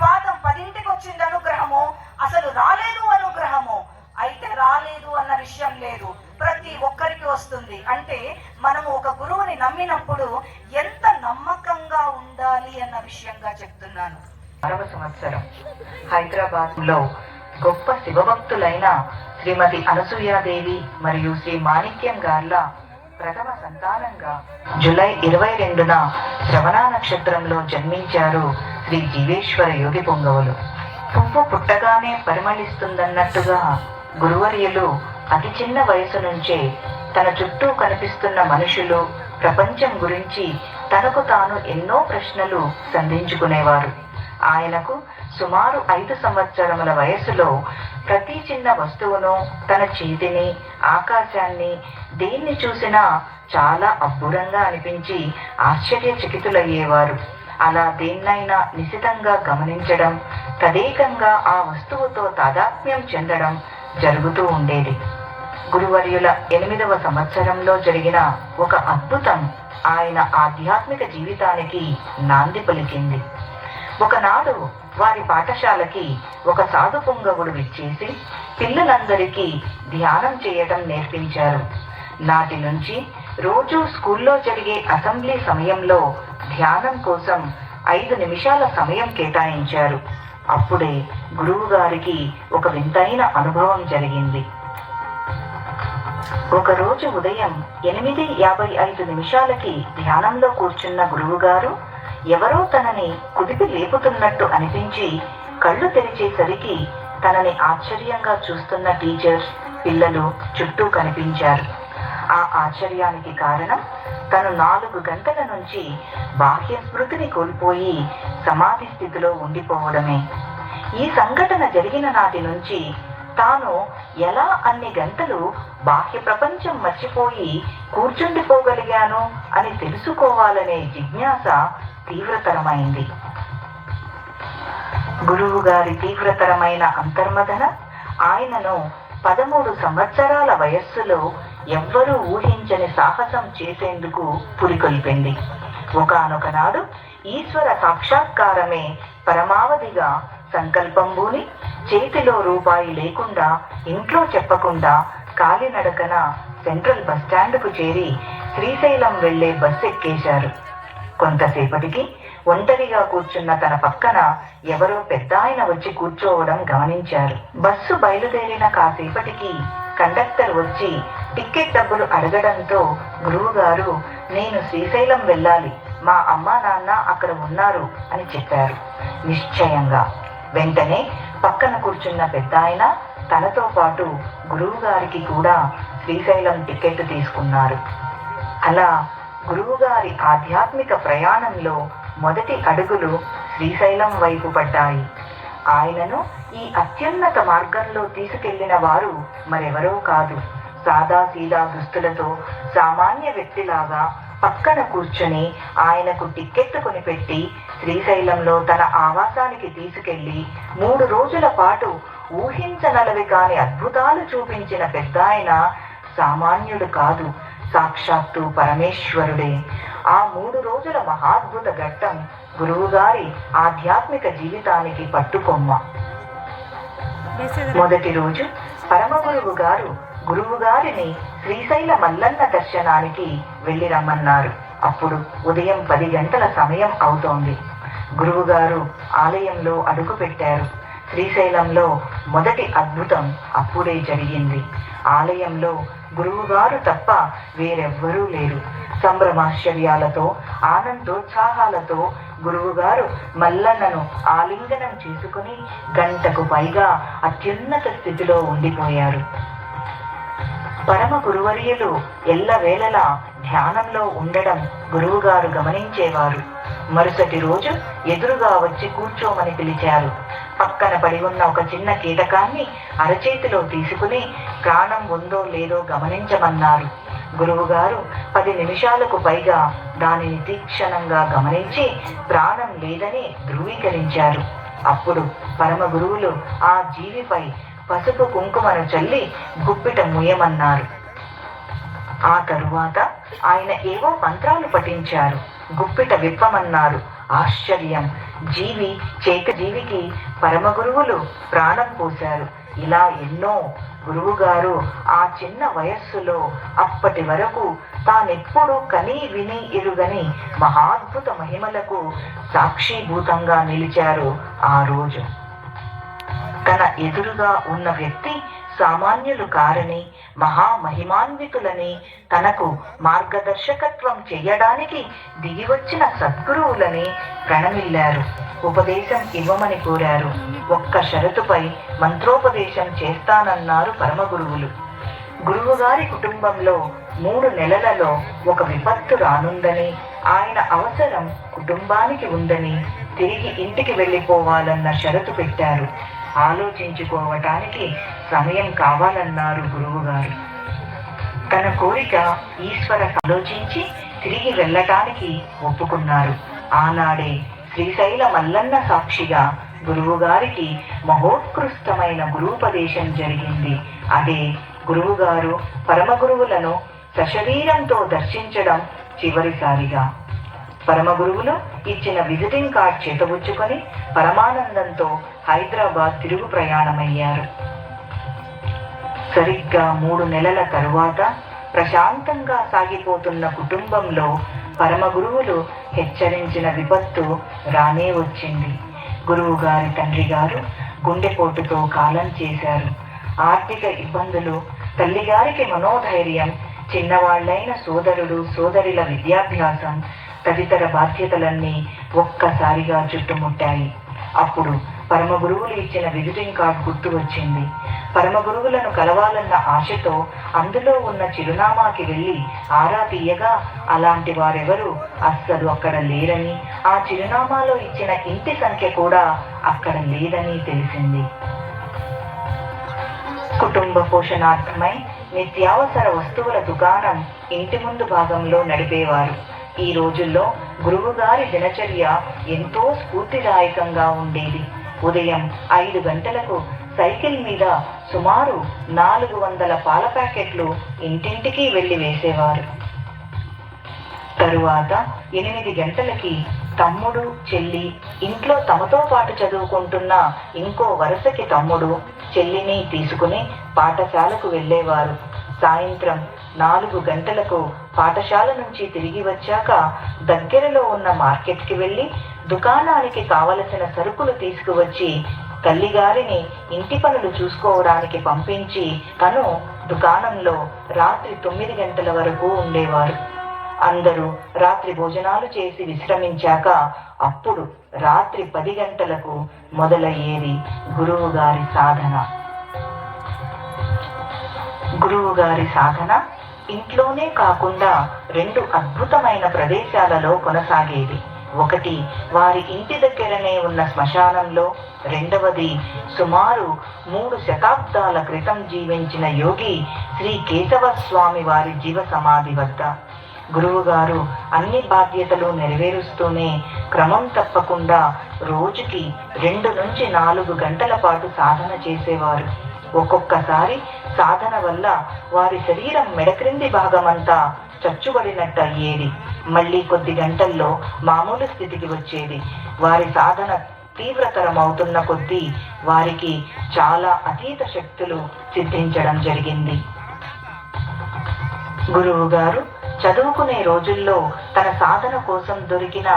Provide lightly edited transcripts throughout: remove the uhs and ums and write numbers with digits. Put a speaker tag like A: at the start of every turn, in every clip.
A: పాదం 10ంటికి వచ్చింది అనుగ్రహము, అసలు రాలేదు అనుగ్రహము. అయితే రాలేదు అన్న విషయం లేదు, ప్రతి ఒక్కరికి వస్తుంది. అంటే మనము ఒక గురువుని నమ్మినప్పుడు ఎంత నమ్మకంగా ఉండాలి అన్న విషయంగా చెప్తున్నాను.
B: 6వ సంవత్సరం హైదరాబాద్ లో గొప్ప శివభక్తులైన శ్రీమతి అనసూయాదేవి మరియు శ్రీ మాణిక్యం గార్ల ప్రథమ సంతానంగా జూలై 22న శ్రవణ నక్షత్రంలో జన్మించారు శ్రీ జీవేశ్వర యోగి పొంగవులు. పువ్వు పుట్టగానే పరిమళిస్తుందన్నట్టుగా గురువర్యులు అతి చిన్న వయసు నుంచే తన చుట్టూ కనిపిస్తున్న మనుషులు, ప్రపంచం గురించి తనకు తాను ఎన్నో ప్రశ్నలు సంధించుకునేవారు. ఆయనకు సుమారు 5 సంవత్సరముల వయసులో ప్రతి చిన్న వస్తువును, తన చేతిని, ఆకాశాన్ని, దేన్ని చూసినా చాలా అబ్బురంగా అనిపించి ఆశ్చర్యచకితులయ్యేవారు. అలా దేన్నైనా నిశితంగా గమనించడం, తదేకంగా ఆ వస్తువుతో తాదాత్మ్యం చెందడం జరుగుతూ ఉండేది. గురువర్యుల 8వ సంవత్సరంలో జరిగిన ఒక అద్భుతం ఆయన ఆధ్యాత్మిక జీవితానికి నాంది పలికింది. ఒకనాడు వారి పాఠశాలకి ఒక సాధు పుంగవుడు విచ్చేసి పిల్లలందరికీ ధ్యానం చేయటం నేర్పించారు. నాటి నుంచి రోజు స్కూల్లో జరిగే అసెంబ్లీ సమయంలో ధ్యానం కోసం 5 నిమిషాల సమయం కేటాయించారు. అప్పుడే గురువు గారికి ఒక వింతైన అనుభవం జరిగింది. ఒకరోజు ఉదయం 8:55 ధ్యానంలో కూర్చున్న గురువు గారు ఎవరో తనని కుదిపి లేపుతున్నట్టు అనిపించి కళ్ళు తెరిచేసరికి తనని ఆశ్చర్యంగా చూస్తున్న టీచర్స్, పిల్లలు చుట్టూ కనిపించారు. ఆ ఆశ్చర్యానికి కారణం తను 4 గంటల నుంచి బాహ్య స్మృతిని కోల్పోయి సమాధి స్థితిలో ఉండిపోవడమే. ఈ సంఘటన జరిగిన నాటి నుంచి తాను ఎలా అన్ని గంటలు బాహ్య ప్రపంచం మర్చిపోయి కూర్చుండిపోగలిగాను అని తెలుసుకోవాలనే జిజ్ఞాస తీవ్రతరమైంది. గురువు గారి తీవ్రతరమైన అంతర్మథన ఆయనను 13 సంవత్సరాల వయస్సులో ఎవ్వరూ ఊహించని సాహసం చేసేందుకు పురికొల్పింది. ఒకానొక నాడు ఈశ్వర సాక్షాత్కారమే పరమావధిగా సంకల్పం బూని చేతిలో రూపాయి లేకుండా, ఇంట్లో చెప్పకుండా కాలినడకన సెంట్రల్ బస్టాండ్కు చేరి శ్రీశైలం వెళ్లే బస్సు ఎక్కేశారు. కొంతసేపటికి ఒంటరిగా కూర్చున్న తన పక్కన ఎవరో పెద్ద ఆయన వచ్చి కూర్చోవడం గమనించారు. బస్సు బయలుదేరిన కాసేపటికి కండక్టర్ వచ్చి టికెట్ డబ్బులు అడగడంతో గురువు గారు, నేను శ్రీశైలం వెళ్ళాలి, మా అమ్మా నాన్న అక్కడ ఉన్నారు అని చెప్పారు నిశ్చయంగా. వెంటనే పక్కన కూర్చున్న పెద్ద ఆయన తనతో పాటు గురువు గారికి కూడా శ్రీశైలం టికెట్ తీసుకున్నారు. అలా గురువు గారి ఆధ్యాత్మిక ప్రయాణంలో మొదటి అడుగులు శ్రీశైలం వైపు పడ్డాయి. ఆయనను ఈ అత్యున్నత మార్గంలో తీసుకెళ్లిన వారు మరెవరో కాదు, సాదాసీదా దుస్తులతో సామాన్య వ్యక్తిలాగా పక్కన కూర్చొని ఆయనకు టిక్కెట్ కొనిపెట్టి శ్రీశైలంలో తన ఆవాసానికి తీసుకెళ్లి 3 రోజుల పాటు ఊహించనలవి కాని అద్భుతాలు చూపించిన పెద్ద ఆయన సామాన్యుడు కాదు, సాక్షాత్తు పరమేశ్వరుడే. ఆ 3 రోజుల మహాద్భుత ఘట్టం గురువుగారి ఆధ్యాత్మిక జీవితానికి పట్టుకొమ్మ. మొదటి రోజు పరమ గురువు గారు గురువు గారిని శ్రీశైల మల్లన్న దర్శనానికి వెళ్లి రమ్మన్నారు. అప్పుడు ఉదయం 10 గంటల సమయం అవుతోంది. గురువు గారు ఆలయంలో అడుగు పెట్టారు. శ్రీశైలంలో మొదటి అద్భుతం అప్పుడే జరిగింది. ఆలయంలో గురువుగారు తప్ప వేరెవ్వరూ లేరు. సంభ్రమాశ్చర్యాలతో, ఆనందోత్సాహాలతో గురువుగారు మల్లన్నను ఆలింగనం చేసుకుని గంటకు పైగా అత్యున్నత స్థితిలో ఉండిపోయారు. పరమ గురువర్యులు ఎల్లవేళలా ధ్యానంలో ఉండడం గురువుగారు గమనించేవారు. మరుసటి రోజు ఎదురుగా వచ్చి కూర్చోమని పిలిచారు. పక్కన పడి ఉన్న ఒక చిన్న కీటకాన్ని అరచేతిలో తీసుకుని ప్రాణం ఉందో లేదో గమనించమన్నారు. గురువుగారు 10 నిమిషాలకు పైగా దానిని తీక్షణంగా గమనించి ప్రాణం లేదని ధృవీకరించారు. అప్పుడు పరమ గురువులు ఆ జీవిపై పసుపు కుంకుమను చల్లి గుప్పిట ముయ్యమన్నారు. ఆ తరువాత ఆయన ఏవో మంత్రాలు పఠించారు. గుప్పిట విప్పమన్నారు. ఆశ్చర్యం. జీవికి పరమ గురువులు ప్రాణం పోశారు. ఇలా ఎన్నో. గురువుగారు ఆ చిన్న వయస్సులో అప్పటి వరకు తానెప్పుడు కని విని ఎరుగని మహాద్భుత మహిమలకు సాక్షిభూతంగా నిలిచారు. ఆ రోజు తన ఎదురుగా ఉన్న వ్యక్తి సామాన్యులు కారని, మహామహిమాన్వితులని, తనకు మార్గదర్శకత్వం చెయ్యడానికి దిగివచ్చిన సద్గురువులని ప్రణమిల్లారు. ఉపదేశం ఇవ్వమని కోరారు. ఒక్క షరతుపై మంత్రోపదేశం చేస్తానన్నారు పరమగురువులు. గురువుగారి కుటుంబంలో 3 నెలలలో ఒక విపత్తు రానుందని, ఆయన అవసరం కుటుంబానికి ఉందని, తిరిగి ఇంటికి వెళ్ళిపోవాలన్న షరతు పెట్టారు. ఆలోచించుకోవటానికి సమయం కావాలన్నారు గురువుగారు. తన కోరిక ఈశ్వర ఆలోచించి తిరిగి వెళ్ళటానికి ఒప్పుకున్నారు. ఆనాడే శ్రీశైల మల్లన్న సాక్షిగా గురువుగారికి మహోత్కృష్టమైన గురూపదేశం జరిగింది. అదే గురువుగారు పరమగురువులను సశరీరంతో దర్శించడం చివరిసారిగా. పరమగురువులు ఇచ్చిన విజిటింగ్ కార్డ్ చేతబుచ్చుకొని పరమానందంతో హైదరాబాద్ తిరుగు ప్రయాణమయ్యారు. సరిగ్గా 3 నెలల తరువాత ప్రశాంతంగా సాగిపోతున్న కుటుంబంలో పరమగురువులు హెచ్చరించిన విపత్తు రానే వచ్చింది. గురువుగారి తండ్రి గారు గుండెపోటుతో కాలం చేశారు. ఆర్థిక ఇబ్బందులు, తల్లిగారికి మనోధైర్యం, చిన్నవాళ్లైన సోదరుడు సోదరుల విద్యాభ్యాసం తదితర బాధ్యతలన్నీ ఒక్కసారిగా చుట్టుముట్టాయి. అప్పుడు పరమగురువులు ఇచ్చిన విజిటింగ్ కార్డ్ గుర్తు వచ్చింది. పరమగురువులను కలవాలన్న ఆశతో అందులో ఉన్న చిరునామాకి వెళ్ళి ఆరా తీయగా అలాంటి వారెవరూ అస్సలు అక్కడ లేరని, ఆ చిరునామాలో ఇచ్చిన ఇంటి సంఖ్య కూడా అక్కడ లేదని తెలిసింది. కుటుంబ పోషణార్థమై నిత్యావసర వస్తువుల దుకాణం ఇంటి ముందు భాగంలో నడిపేవారు. ఈ రోజుల్లో గురువుగారి దినచర్య ఎంతో స్ఫూర్తిదాయకంగా ఉండేది. ఉదయం 5 గంటలకు సైకిల్ మీద సుమారు 400 పాల ప్యాకెట్లు ఇంటింటికి వెళ్లి వేసేవారు. తరువాత 8 గంటలకి తమ్ముడు చెల్లి ఇంట్లో తమతో పాటు చదువుకుంటున్న ఇంకో వరుసకి తమ్ముడు చెల్లిని తీసుకుని పాఠశాలకు వెళ్ళేవారు. సాయంత్రం 4 గంటలకు పాఠశాల నుంచి తిరిగి వచ్చాక దగ్గరలో ఉన్న మార్కెట్కి వెళ్ళి దుకాణానికి కావలసిన సరుకులు తీసుకువచ్చి తల్లిగారిని ఇంటి పనులు చూసుకోవడానికి పంపించి తను దుకాణంలో రాత్రి 9 గంటల వరకు ఉండేవారు. అందరూ రాత్రి భోజనాలు చేసి విశ్రమించాక అప్పుడు రాత్రి 10 గంటలకు మొదలయ్యేది గురువుగారి సాధన. గురువుగారి సాధన ఇంట్లోనే కాకుండా 2 అద్భుతమైన ప్రదేశాలలో కొనసాగేది. ఒకటి వారి ఇంటి దగ్గరనే ఉన్న శ్మశానంలో, రెండవది సుమారు 3 శతాబ్దాల క్రితం జీవించిన యోగి శ్రీ కేశవ స్వామి వారి జీవ సమాధి వద్ద. గురువుగారు అన్ని బాధ్యతలు నెరవేరుస్తూనే క్రమం తప్పకుండా రోజుకి 2 నుంచి 4 గంటల పాటు సాధన చేసేవారు. ఒక్కొక్కసారి సాధన వల్ల వారి శరీరం మెడక్రింది భాగమంతా చచ్చుబడినట్టు అయ్యేది. మళ్ళీ కొద్ది గంటల్లో మామూలు స్థితికి వచ్చేది. వారి సాధన తీవ్రతరమవుతున్న కొద్దీ వారికి చాలా అతీత శక్తులు సిద్ధించడం జరిగింది. గురువు గారు చదువుకునే రోజుల్లో తన సాధన కోసం దొరికిన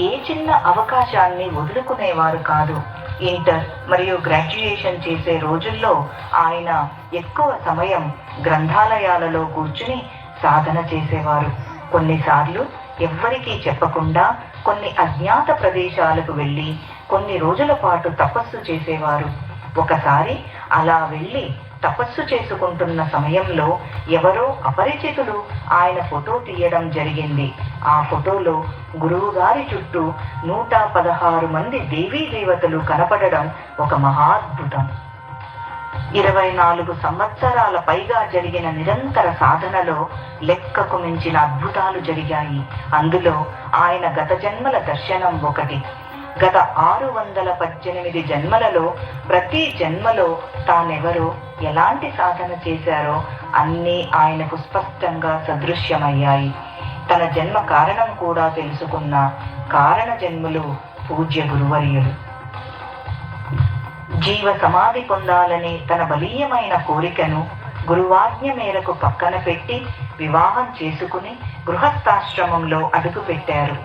B: ఏ చిన్న అవకాశాన్ని వదులుకునేవారు కాదు. ఇంటర్ మరియు గ్రాడ్యుయేషన్ చేసే రోజుల్లో ఆయన ఎక్కువ సమయం గ్రంథాలయాలలో కూర్చుని సాధన చేసేవారు. కొన్నిసార్లు ఎవ్వరికీ చెప్పకుండా కొన్ని అజ్ఞాత ప్రదేశాలకు వెళ్ళి కొన్ని రోజుల పాటు తపస్సు చేసేవారు. ఒకసారి అలా వెళ్ళి తపస్సు చేసుకుంటున్న సమయంలో ఎవరో అపరిచితులు ఆయన ఫోటో తీయడం జరిగింది. ఆ ఫోటోలో గురువు గారి చుట్టూ 116 మంది దేవీ దేవతలు కనపడడం ఒక మహాద్భుతం. 24 సంవత్సరాల పైగా జరిగిన నిరంతర సాధనలో లెక్కకు మించిన అద్భుతాలు జరిగాయి. అందులో ఆయన గత జన్మల దర్శనం ఒకటి. గత 618 జన్మలలో ప్రతి జన్మలో తానెవరో ఎలాంటి సాధన చేశారో అన్నీ ఆయనకు స్పష్టంగా సదృశ్యమయ్యాయి. తన జన్మ కారణం కూడా తెలుసుకున్న కారణ జన్ములు పూజ్య గురువర్యులు. జీవ సమాధి పొందాలనే తన బలీయమైన కోరికను గురువాజ్ఞ మేరకు పక్కన పెట్టి వివాహం చేసుకుని గృహస్థాశ్రమంలో అడుగుపెట్టారు.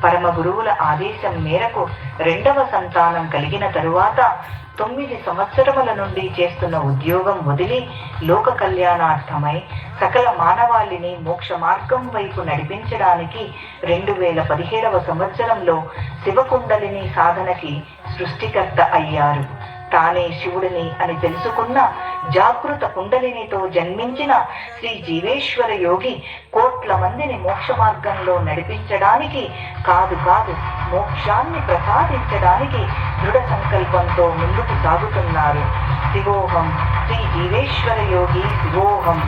B: పరమ గురువుల ఆదేశం మేరకు 2వ సంతానం కలిగిన తరువాత 9 సంవత్సరముల నుండి చేస్తున్న ఉద్యోగం వదిలి లోక కళ్యాణార్థమై సకల మానవాళిని మోక్ష మార్గం వైపు నడిపించడానికి 2017వ సంవత్సరంలో శివకుండలిని సాధనకి సృష్టికర్త అయ్యారు. తానే శివుడిని అని తెలుసుకున్న జాగృత కుండలినితో జన్మించిన శ్రీ జీవేశ్వర యోగి కోట్ల మందిని మోక్ష మార్గంలో నడిపించడానికి కాదు మోక్షాన్ని ప్రసాదించడానికి దృఢ సంకల్పంతో ముందుకు సాగుతున్నారు. శివోహం, శ్రీ జీవేశ్వర యోగి శివోహం.